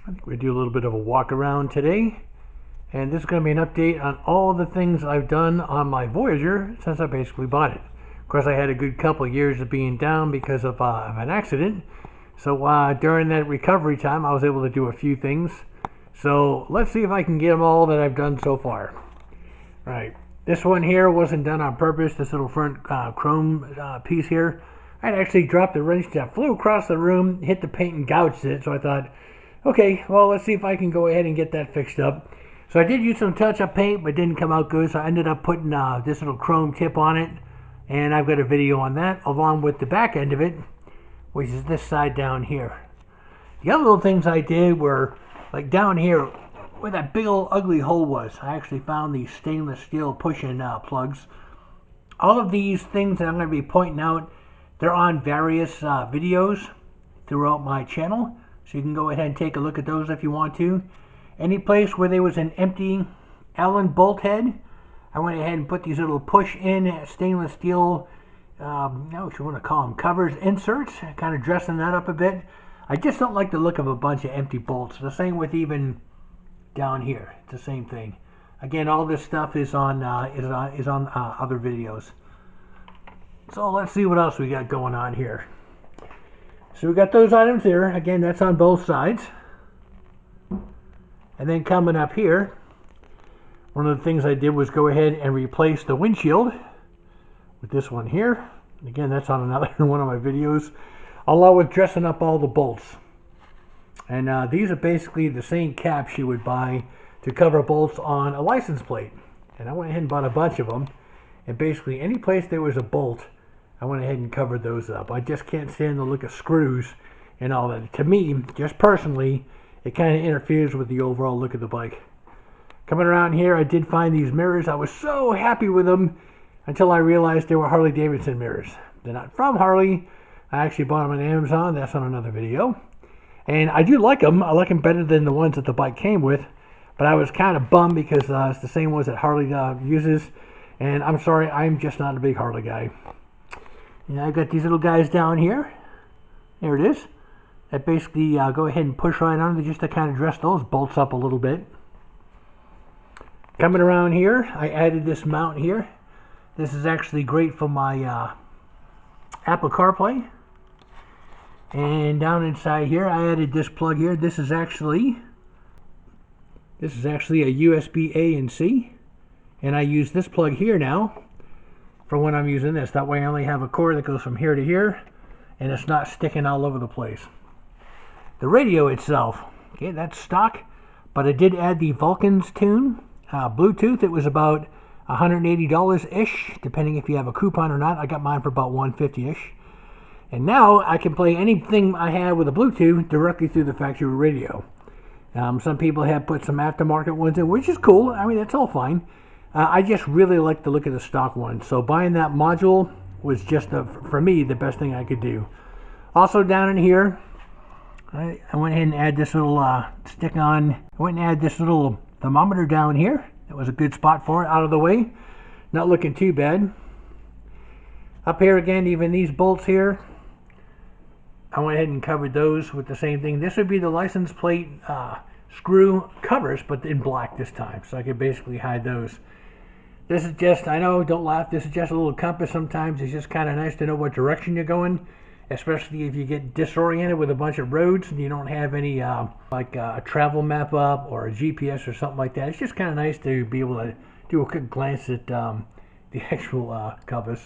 I think we do a little bit of a walk around today, and this is going to be an update on all the things I've done on my Voyager since I basically bought it. Of course, I had a good couple of years of being down because of an accident, so during that recovery time I was able to do a few things. So let's see if I can get them all that I've done so far. Right, this one here wasn't done on purpose. This little front chrome piece here, I'd actually dropped the wrench that flew across the room, hit the paint and gouged it, so I thought, okay, well, let's see if I can go ahead and get that fixed up. So I did use some touch-up paint, but didn't come out good, so I ended up putting this little chrome tip on it, and I've got a video on that, along with the back end of it, which is this side down here. The other little things I did were, like down here, where that big old ugly hole was, I actually found these stainless steel push-in plugs. All of these things that I'm going to be pointing out, they're on various videos throughout my channel. So you can go ahead and take a look at those if you want to. Any place where there was an empty Allen bolt head, I went ahead and put these little push-in stainless steel, I don't know what you want to call them, covers, inserts, kind of dressing that up a bit. I just don't like the look of a bunch of empty bolts. The same with even down here. It's the same thing. Again, all this stuff is on other videos. So let's see what else we got going on here. So we got those items there. Again, that's on both sides. And then coming up here, one of the things I did was go ahead and replace the windshield with this one here. Again, that's on another one of my videos, along with dressing up all the bolts. And these are basically the same caps you would buy to cover bolts on a license plate. And I went ahead and bought a bunch of them. And basically any place there was a bolt, I went ahead and covered those up. I just can't stand the look of screws and all that. To me, just personally, it kind of interferes with the overall look of the bike. Coming around here, I did find these mirrors. I was so happy with them until I realized they were Harley Davidson mirrors. They're not from Harley. I actually bought them on Amazon. That's on another video. And I do like them. I like them better than the ones that the bike came with. But I was kind of bummed because it's the same ones that Harley uses. And I'm sorry, I'm just not a big Harley guy. And I've got these little guys down here. There it is. That basically go ahead and push right under just to kind of dress those bolts up a little bit. Coming around here, I added this mount here. This is actually great for my Apple CarPlay. And down inside here, I added this plug here. This is actually a USB A and C. And I use this plug here now for when I'm using this. That way I only have a cord that goes from here to here, and it's not sticking all over the place. The radio itself, okay, that's stock, but I did add the Vulcan's tune, Bluetooth. It was about $180-ish, depending if you have a coupon or not. I got mine for about $150-ish. And now I can play anything I have with a Bluetooth directly through the factory radio. Some people have put some aftermarket ones in, which is cool. I mean, that's all fine. I just really like the look of the stock one. So buying that module was just, for me, the best thing I could do. Also down in here, I went ahead and add this little thermometer down here. That was a good spot for it, out of the way. Not looking too bad. Up here again, even these bolts here, I went ahead and covered those with the same thing. This would be the license plate screw covers, but in black this time. So I could basically hide those. This is just, I know, don't laugh, this is just a little compass sometimes. It's just kind of nice to know what direction you're going, especially if you get disoriented with a bunch of roads and you don't have any, like a travel map up or a GPS or something like that. It's just kind of nice to be able to do a quick glance at the actual compass.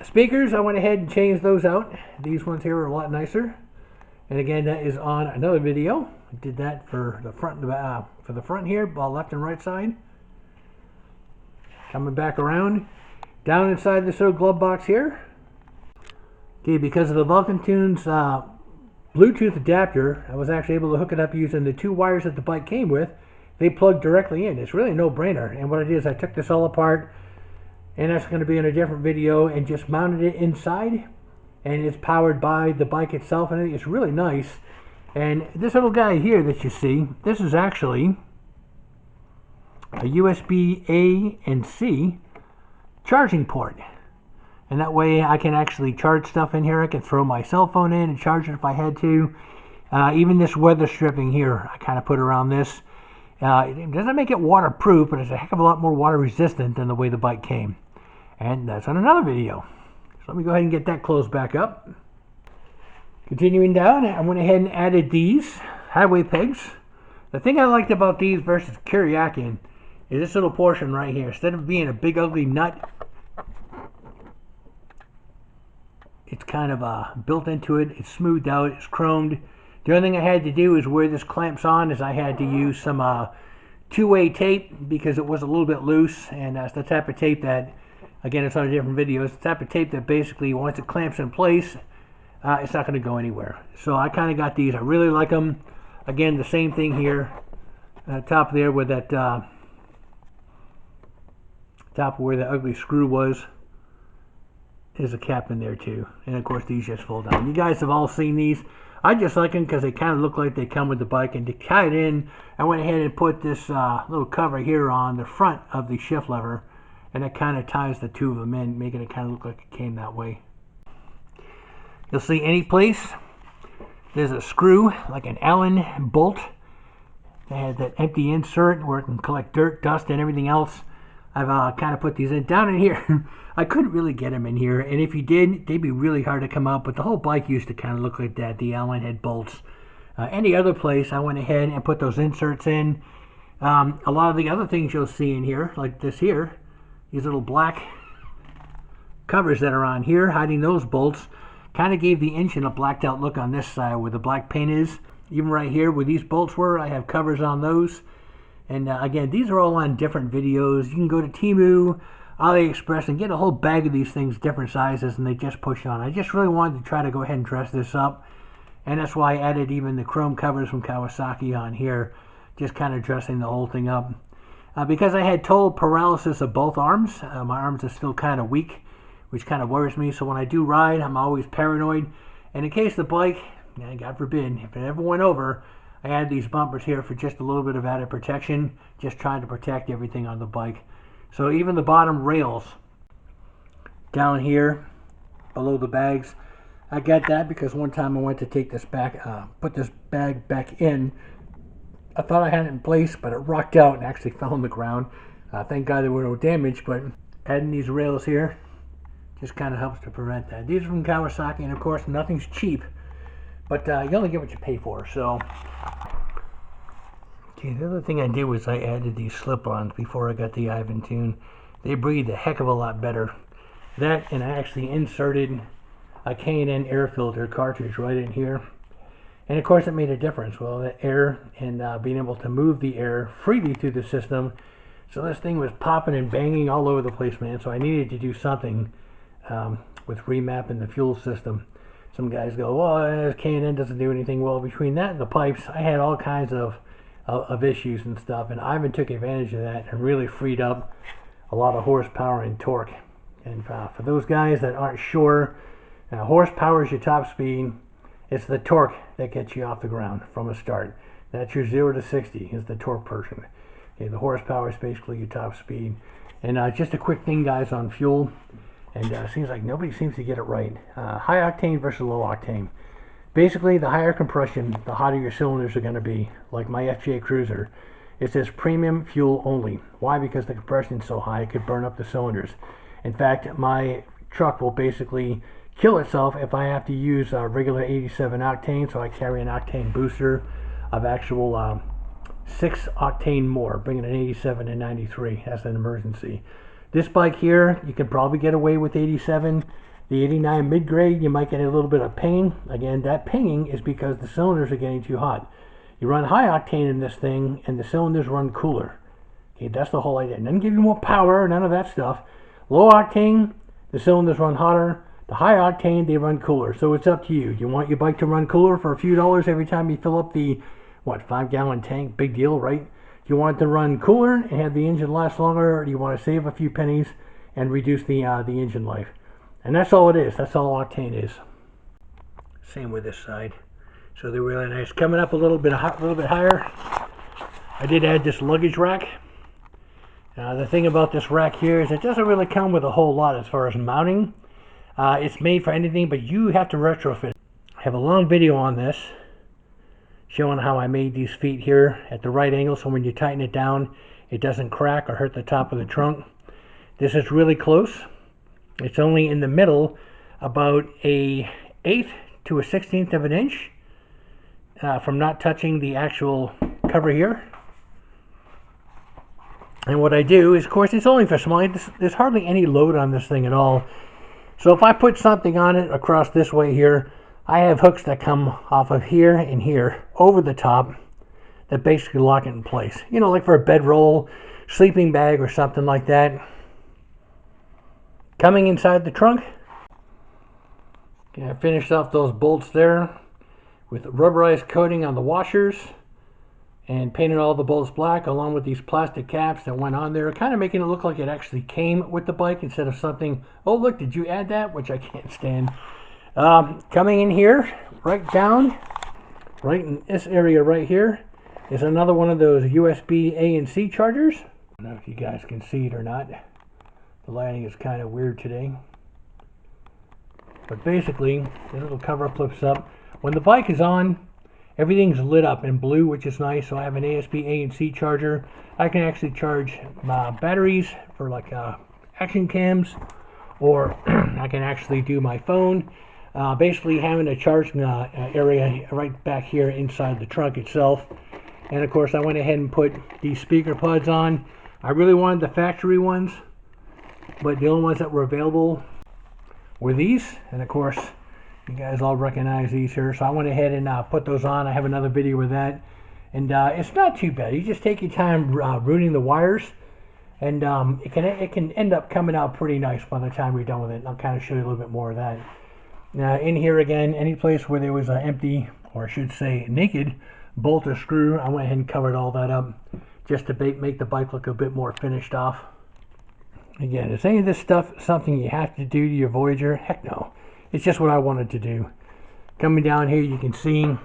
Speakers, I went ahead and changed those out. These ones here are a lot nicer. And again, that is on another video. I did that for the front here, left and right side. Coming back around, down inside this little glove box here. Okay, because of the Vulcan Tunes Bluetooth adapter, I was actually able to hook it up using the two wires that the bike came with. They plug directly in. It's really a no-brainer. And what I did is I took this all apart, and that's going to be in a different video, and just mounted it inside. And it's powered by the bike itself, and it's really nice. And this little guy here that you see, this is actually a USB A and C charging port. And that way I can actually charge stuff in here. I can throw my cell phone in and charge it if I had to. Even this weather stripping here, I kind of put around this. It doesn't make it waterproof, but it's a heck of a lot more water resistant than the way the bike came. And that's on another video. So let me go ahead and get that closed back up. Continuing down, I went ahead and added these highway pegs. The thing I liked about these versus Kawasaki is this little portion right here. Instead of being a big ugly nut, it's kind of built into it. It's smoothed out. It's chromed. The only thing I had to do is where this clamps on is I had to use some two-way tape because it was a little bit loose, and it's the type of tape that, again, it's on a different video. It's the type of tape that basically once it clamps in place, it's not going to go anywhere. So I kind of got these. I really like them. Again, the same thing here. Top there where that top where the ugly screw was. There's a cap in there too. And of course these just fold down. You guys have all seen these. I just like them because they kind of look like they come with the bike. And to tie it in, I went ahead and put this little cover here on the front of the shift lever. And it kind of ties the two of them in, making it kind of look like it came that way. You'll see any place there's a screw, like an Allen bolt. They had that empty insert where it can collect dirt, dust, and everything else. I've kind of put these in. Down in here, I couldn't really get them in here. And if you did, they'd be really hard to come out. But the whole bike used to kind of look like that, the Allen head bolts. Any other place, I went ahead and put those inserts in. A lot of the other things you'll see in here, like this here, these little black covers that are on here, hiding those bolts, kind of gave the engine a blacked out look on this side where the black paint is. Even right here where these bolts were, I have covers on those. And again, these are all on different videos. You can go to Temu, AliExpress, and get a whole bag of these things, different sizes, and they just push on. I just really wanted to try to go ahead and dress this up. And that's why I added even the chrome covers from Kawasaki on here, just kind of dressing the whole thing up. Because I had total paralysis of both arms, my arms are still kind of weak, which kind of worries me. So when I do ride, I'm always paranoid. And in case the bike, God forbid, if it ever went over, I had these bumpers here for just a little bit of added protection, just trying to protect everything on the bike. So even the bottom rails down here below the bags, I got that because one time I went to take this back, put this bag back in. I thought I had it in place, but it rocked out and actually fell on the ground. Thank God there were no damage, but adding these rails here just kind of helps to prevent that. These are from Kawasaki, and of course nothing's cheap, but you only get what you pay for. So okay, the other thing I did was I added these slip-ons before I got the Ivan tune. They breathe a heck of a lot better. That, and I actually inserted a K&N air filter cartridge right in here, and of course it made a difference. Well, the air and being able to move the air freely through the system. So this thing was popping and banging all over the place, man. So I needed to do something with remapping the fuel system. Some guys go, well, K&N doesn't do anything. Well, between that and the pipes, I had all kinds of issues and stuff, and Ivan took advantage of that and really freed up a lot of horsepower and torque. And for those guys that aren't sure, horsepower is your top speed. It's the torque that gets you off the ground from a start. That's your 0 to 60 is the torque portion. Okay, the horsepower is basically your top speed. And just a quick thing, guys, on fuel. And it seems like nobody seems to get it right. High octane versus low octane. Basically, the higher compression, the hotter your cylinders are going to be. Like my FJ Cruiser, it says premium fuel only. Why? Because the compression is so high it could burn up the cylinders. In fact, my truck will basically kill itself if I have to use regular 87 octane. So I carry an octane booster of actual 6 octane more, bringing an 87 and 93 as an emergency. This bike here, you can probably get away with 87. The 89 mid-grade, you might get a little bit of ping. Again, that pinging is because the cylinders are getting too hot. You run high octane in this thing, and the cylinders run cooler. Okay, that's the whole idea. It doesn't give you more power, none of that stuff. Low octane, the cylinders run hotter. The high octane, they run cooler. So it's up to you. You want your bike to run cooler for a few dollars every time you fill up the, 5-gallon tank? Big deal, right? Do you want it to run cooler and have the engine last longer, or do you want to save a few pennies and reduce the engine life? And that's all it is. That's all octane is. Same with this side. So they're really nice. Coming up a little bit higher, I did add this luggage rack. The thing about this rack here is it doesn't really come with a whole lot as far as mounting. It's made for anything, but you have to retrofit. I have a long video on this. showing how I made these feet here at the right angle, so when you tighten it down, it doesn't crack or hurt the top of the trunk. This is really close. It's only in the middle, about a 1/8 to a 1/16 of an inch from not touching the actual cover here. And what I do is, of course, it's only for small. There's hardly any load on this thing at all. So if I put something on it across this way here, I have hooks that come off of here and here over the top that basically lock it in place. You know, like for a bedroll, sleeping bag, or something like that. Coming inside the trunk, I finished off those bolts there with rubberized coating on the washers and painted all the bolts black, along with these plastic caps that went on there, kind of making it look like it actually came with the bike instead of something, oh look, did you add that? Which I can't stand. Coming in here, right down, right in this area right here, is another one of those USB A and C chargers. I don't know if you guys can see it or not. The lighting is kind of weird today. But basically, the little cover flips up. When the bike is on, everything's lit up in blue, which is nice. So I have an USB A and C charger. I can actually charge my batteries for like action cams, or I can actually do my phone. Basically having a charging area right back here inside the trunk itself. And of course I went ahead and put these speaker pods on. I really wanted the factory ones, but the only ones that were available were these. And of course you guys all recognize these here, so I went ahead and put those on. I have another video with that, and it's not too bad. You just take your time routing the wires, and it can end up coming out pretty nice by the time you're done with it. And I'll kind of show you a little bit more of that. Now in here again, any place where there was an empty, or I should say naked, bolt or screw, I went ahead and covered all that up just to make the bike look a bit more finished off. Again, is any of this stuff something you have to do to your Voyager? Heck no. It's just what I wanted to do. Coming down here, you can see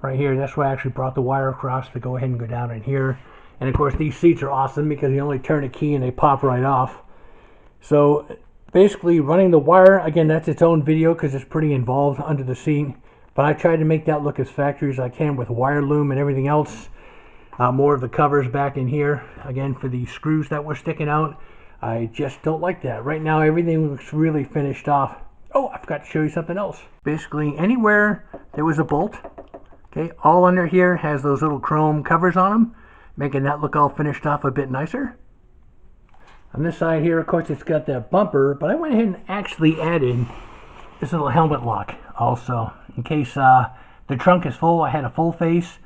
right here, that's where I actually brought the wire across to go ahead and go down in here. And of course these seats are awesome because you only turn a key and they pop right off. So basically running the wire, again, that's its own video because it's pretty involved under the seat. But I tried to make that look as factory as I can with wire loom and everything else. More of the covers back in here, again, for the screws that were sticking out. I just don't like that. Right now everything looks really finished off. Oh, I forgot to show you something else. Basically, anywhere there was a bolt, okay, all under here has those little chrome covers on them, making that look all finished off a bit nicer. On this side here, of course, it's got that bumper, but I went ahead and actually added this little helmet lock also. In case the trunk is full, I had a full face.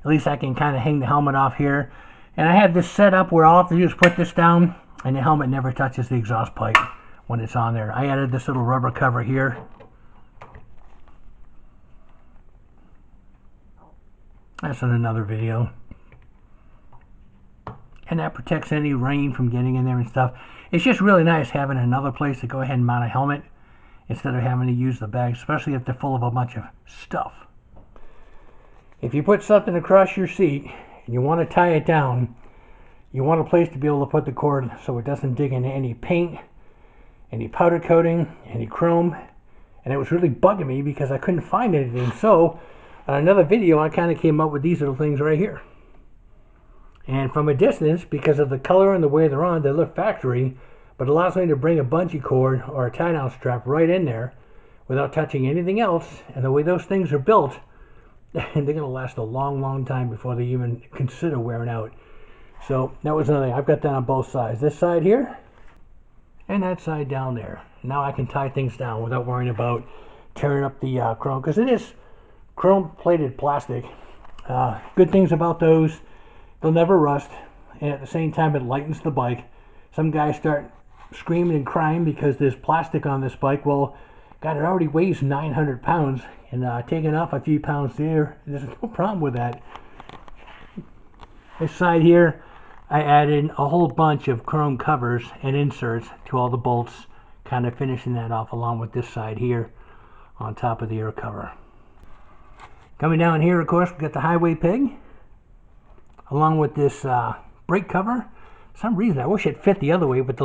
At least I can kind of hang the helmet off here. And I have this set up where all I have to do is put this down, and the helmet never touches the exhaust pipe when it's on there. I added this little rubber cover here. That's in another video. And that protects any rain from getting in there and stuff. It's just really nice having another place to go ahead and mount a helmet instead of having to use the bag, especially if they're full of a bunch of stuff. If you put something across your seat and you want to tie it down, you want a place to be able to put the cord so it doesn't dig into any paint, any powder coating, any chrome. And it was really bugging me because I couldn't find anything. So on another video, I kind of came up with these little things right here. And from a distance, because of the color and the way they're on, they look factory, but it allows me to bring a bungee cord or a tie-down strap right in there without touching anything else. And the way those things are built, they're going to last a long, long time before they even consider wearing out. So that was another thing. I've got that on both sides. This side here and that side down there. Now I can tie things down without worrying about tearing up the chrome, because it is chrome-plated plastic. Good things about those, they'll never rust, and at the same time it lightens the bike. Some guys start screaming and crying because there's plastic on this bike. Well, God, it already weighs 900 pounds, and taking off a few pounds there, there's no problem with that. This side here, I added a whole bunch of chrome covers and inserts to all the bolts, kind of finishing that off along with this side here on top of the air cover. Coming down here, of course, we got the highway peg, along with this brake cover. For some reason, I wish it fit the other way, but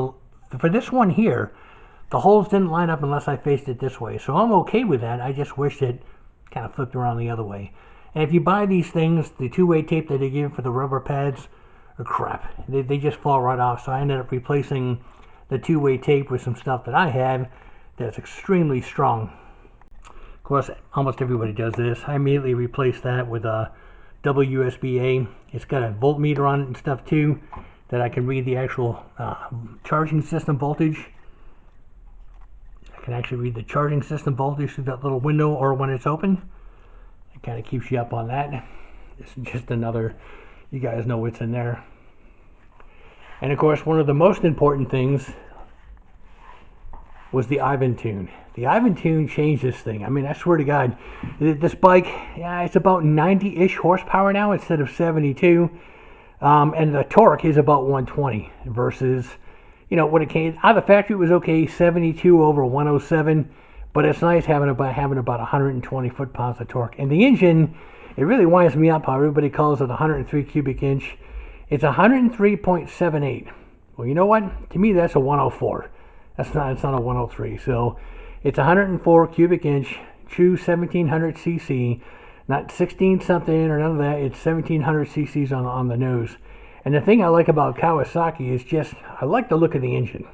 for this one here, the holes didn't line up unless I faced it this way. So I'm okay with that. I just wish it kind of flipped around the other way. And if you buy these things, the two-way tape that they give for the rubber pads are crap. They just fall right off. So I ended up replacing the two-way tape with some stuff that I had that's extremely strong. Of course, almost everybody does this. I immediately replaced that with a WSB-A. It's got a voltmeter on it and stuff too, that I can read the actual charging system voltage. I can actually read the charging system voltage through that little window or when it's open. It kind of keeps you up on that. This is just another, you guys know what's in there. And of course, one of the most important things was the Ivan tune. The Ivan tune changed this thing. I mean, I swear to God, this bike, yeah, it's about 90-ish horsepower now instead of 72. And the torque is about 120 versus, you know, when it came out of the factory, it was okay, 72 over 107. But it's nice having about 120 foot-pounds of torque. And the engine, it really winds me up how everybody calls it 103 cubic inch. It's 103.78. Well, you know what? To me, that's a 104. It's not a 103. So it's 104 cubic inch, true 1700 cc, not 16 something or none of that. It's 1700 cc's on the nose. And the thing I like about Kawasaki is just, I like the look of the engine.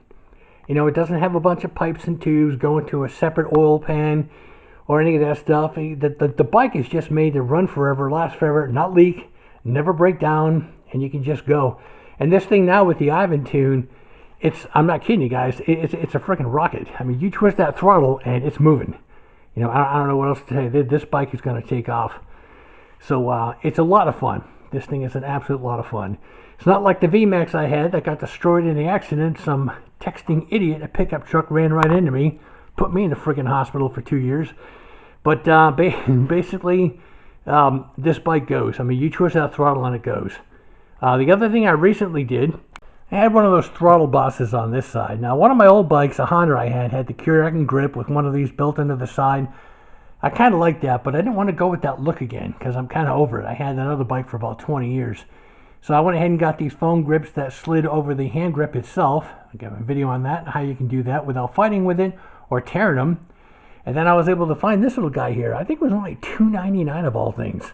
You know, it doesn't have a bunch of pipes and tubes going to a separate oil pan or any of that stuff. The bike is just made to run forever, last forever, not leak, never break down, and you can just go. And this thing now with the Ivan tune, I'm not kidding you guys, it's a freaking rocket. I mean, you twist that throttle and it's moving. You know, I don't know what else to say. This bike is going to take off. So it's a lot of fun. This thing is an absolute lot of fun. It's not like the VMAX I had that got destroyed in the accident. Some texting idiot, a pickup truck ran right into me, put me in the freaking hospital for 2 years. But basically, this bike goes. I mean, you twist that throttle and it goes. The other thing I recently did, I had one of those throttle bosses on this side. Now, one of my old bikes, a Honda I had the Keurig grip with one of these built into the side. I kind of liked that, but I didn't want to go with that look again because I'm kind of over it. I had another bike for about 20 years. So I went ahead and got these foam grips that slid over the hand grip itself. I got a video on that, how you can do that without fighting with it or tearing them. And then I was able to find this little guy here. I think it was only $2.99 of all things.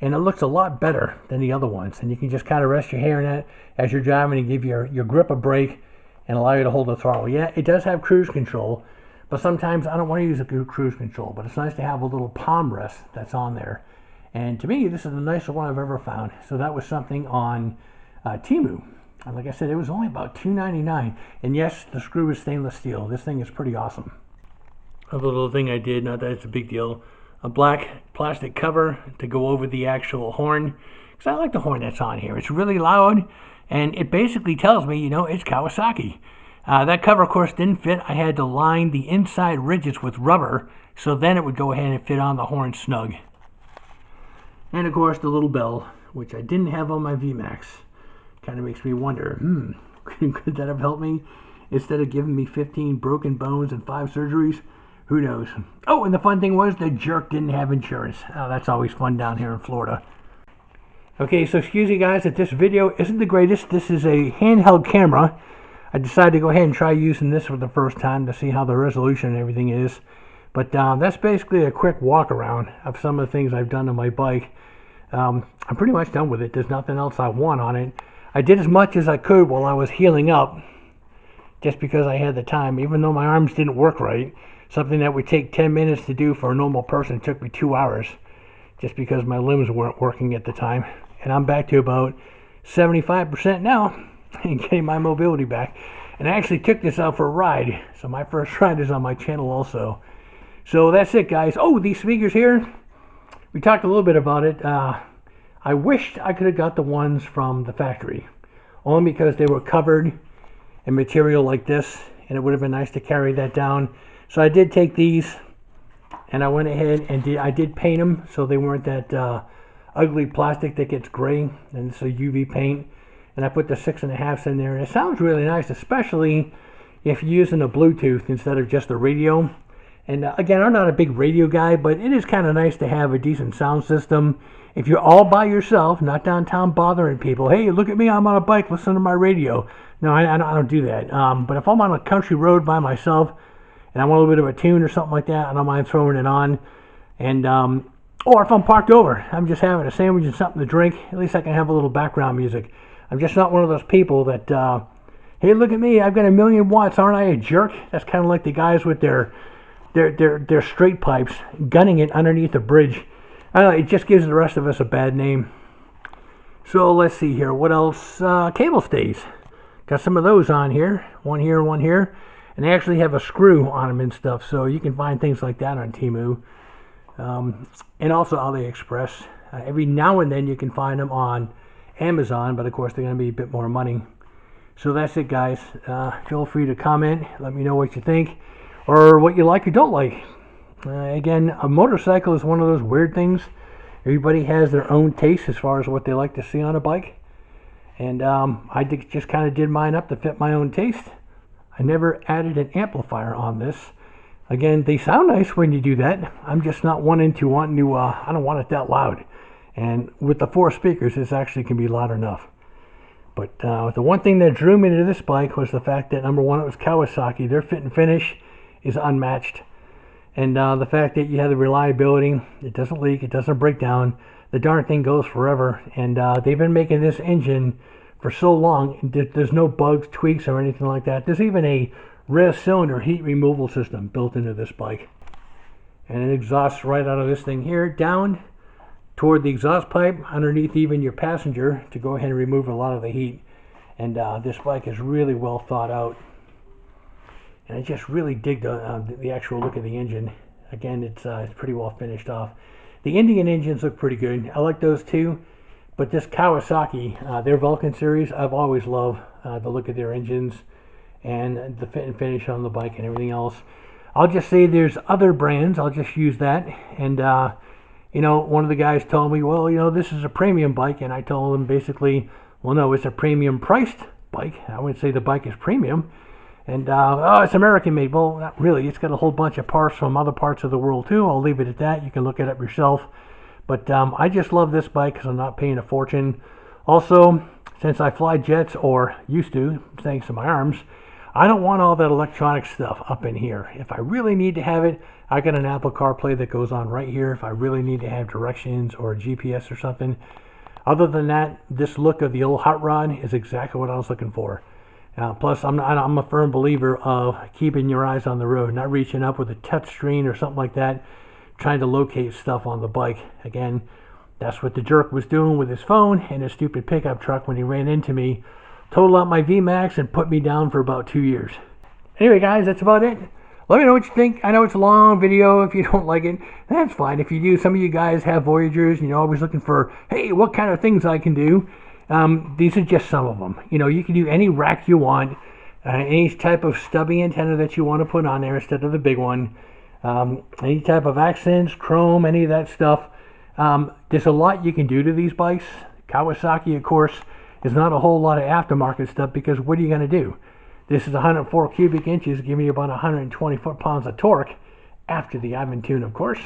And it looks a lot better than the other ones. And you can just kind of rest your hand in it as you're driving and give your grip a break and allow you to hold the throttle. Yeah, it does have cruise control, but sometimes I don't want to use a cruise control. But it's nice to have a little palm rest that's on there. And to me, this is the nicest one I've ever found. So that was something on Temu. And like I said, it was only about $2.99. And yes, the screw is stainless steel. This thing is pretty awesome. Another little thing I did, not that it's a big deal, a black plastic cover to go over the actual horn. Because I like the horn that's on here. It's really loud, and it basically tells me, you know, it's Kawasaki. That cover, of course, didn't fit. I had to line the inside ridges with rubber, so then it would go ahead and fit on the horn snug. And, of course, the little bell, which I didn't have on my VMAX. Kind of makes me wonder, could that have helped me? Instead of giving me 15 broken bones and 5 surgeries, who knows? Oh, and the fun thing was the jerk didn't have insurance. Oh, that's always fun down here in Florida. Okay, so excuse me guys, that this video isn't the greatest. This is a handheld camera. I decided to go ahead and try using this for the first time to see how the resolution and everything is. But that's basically a quick walk around of some of the things I've done on my bike. I'm pretty much done with it. There's nothing else I want on it. I did as much as I could while I was healing up, just because I had the time, even though my arms didn't work right. Something that would take 10 minutes to do for a normal person took me 2 hours, just because my limbs weren't working at the time. And I'm back to about 75% now and getting my mobility back. And I actually took this out for a ride, so my first ride is on my channel also. So that's it, guys. Oh, these speakers here, we talked a little bit about it. I wished I could have got the ones from the factory, only because they were covered in material like this, and it would have been nice to carry that down. So I did take these, and I went ahead and I did paint them so they weren't that ugly plastic that gets gray, and it's a UV paint. And I put the 6.5s in there, and it sounds really nice, especially if you're using a Bluetooth instead of just a radio. And again, I'm not a big radio guy, but it is kind of nice to have a decent sound system. If you're all by yourself, not downtown bothering people, hey, look at me, I'm on a bike, listen to my radio. No, I don't do that. But if I'm on a country road by myself, and I want a little bit of a tune or something like that, I don't mind throwing it on. And Or if I'm parked over, I'm just having a sandwich and something to drink, at least I can have a little background music. I'm just not one of those people that, hey, look at me, I've got 1,000,000 watts, aren't I a jerk? That's kind of like the guys with their straight pipes, gunning it underneath a bridge. I don't know, it just gives the rest of us a bad name. So let's see here, what else? Cable stays. Got some of those on here, one here, one here. And they actually have a screw on them and stuff, so you can find things like that on Temu. And also AliExpress. Every now and then you can find them on Amazon, but of course they're going to be a bit more money. So that's it, guys. Feel free to comment, let me know what you think, or what you like or don't like. Again, a motorcycle is one of those weird things. Everybody has their own taste as far as what they like to see on a bike. And I just kind of did mine up to fit my own taste. I never added an amplifier on this. Again, they sound nice when you do that. I'm just not I don't want it that loud. And with the 4 speakers, this actually can be loud enough. But the one thing that drew me to this bike was the fact that, number one, it was Kawasaki. Their fit and finish is unmatched. And the fact that you have the reliability, it doesn't leak, it doesn't break down. The darn thing goes forever. And they've been making this engine for so long. There's no bugs, tweaks, or anything like that. There's even a rear cylinder heat removal system built into this bike. And it exhausts right out of this thing here, down toward the exhaust pipe, underneath even your passenger, to go ahead and remove a lot of the heat. And this bike is really well thought out. And I just really dig the actual look of the engine. Again, it's pretty well finished off. The Indian engines look pretty good. I like those too. But this Kawasaki, their Vulcan series, I've always loved the look of their engines and the fit and finish on the bike and everything else. I'll just say there's other brands. I'll just use that. And, you know, one of the guys told me, well, you know, this is a premium bike. And I told him basically, well, no, it's a premium priced bike. I wouldn't say the bike is premium. And, oh, it's American made. Well, not really. It's got a whole bunch of parts from other parts of the world, too. I'll leave it at that. You can look it up yourself. But I just love this bike because I'm not paying a fortune. Also, since I fly jets, or used to, thanks to my arms, I don't want all that electronic stuff up in here. If I really need to have it, I got an Apple CarPlay that goes on right here if I really need to have directions or a GPS or something. Other than that, this look of the old hot rod is exactly what I was looking for. Plus, I'm a firm believer of keeping your eyes on the road, not reaching up with a touch screen or something like that, trying to locate stuff on the bike. Again, that's what the jerk was doing with his phone and his stupid pickup truck when he ran into me, totaled out my VMAX, and put me down for about 2 years. Anyway, guys, that's about it. Let me know what you think. I know it's a long video. If you don't like it, that's fine. If you do, some of you guys have Voyagers, and you're always looking for, hey, what kind of things I can do. These are just some of them. You know, you can do any rack you want, any type of stubby antenna that you want to put on there instead of the big one, any type of accents, chrome, any of that stuff. There's a lot you can do to these bikes. Kawasaki, of course, is not a whole lot of aftermarket stuff, because what are you going to do? This is 104 cubic inches, giving you about 120 foot-pounds of torque after the admin tune, of course.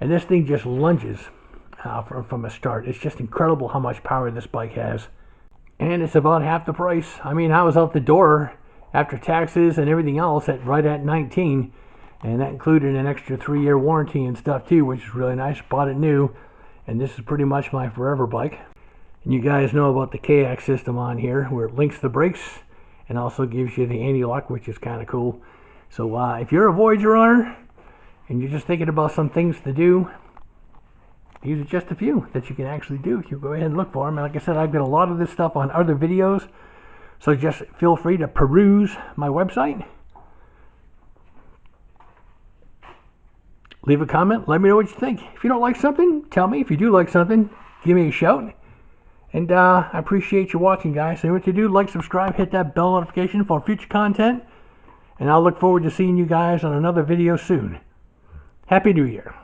And this thing just lunges from a start. It's just incredible how much power this bike has. And it's about half the price. I mean, I was out the door after taxes and everything else right at 19. And that included an extra 3-year warranty and stuff too, which is really nice. Bought it new. And this is pretty much my forever bike. And you guys know about the KX system on here, where it links the brakes and also gives you the anti-lock, which is kind of cool. So if you're a Voyager owner and you're just thinking about some things to do, these are just a few that you can actually do. You go ahead and look for them. And like I said, I've got a lot of this stuff on other videos, so just feel free to peruse my website. Leave a comment. Let me know what you think. If you don't like something, tell me. If you do like something, give me a shout. And I appreciate you watching, guys. So what you do, like, subscribe, hit that bell notification for future content. And I'll look forward to seeing you guys on another video soon. Happy New Year.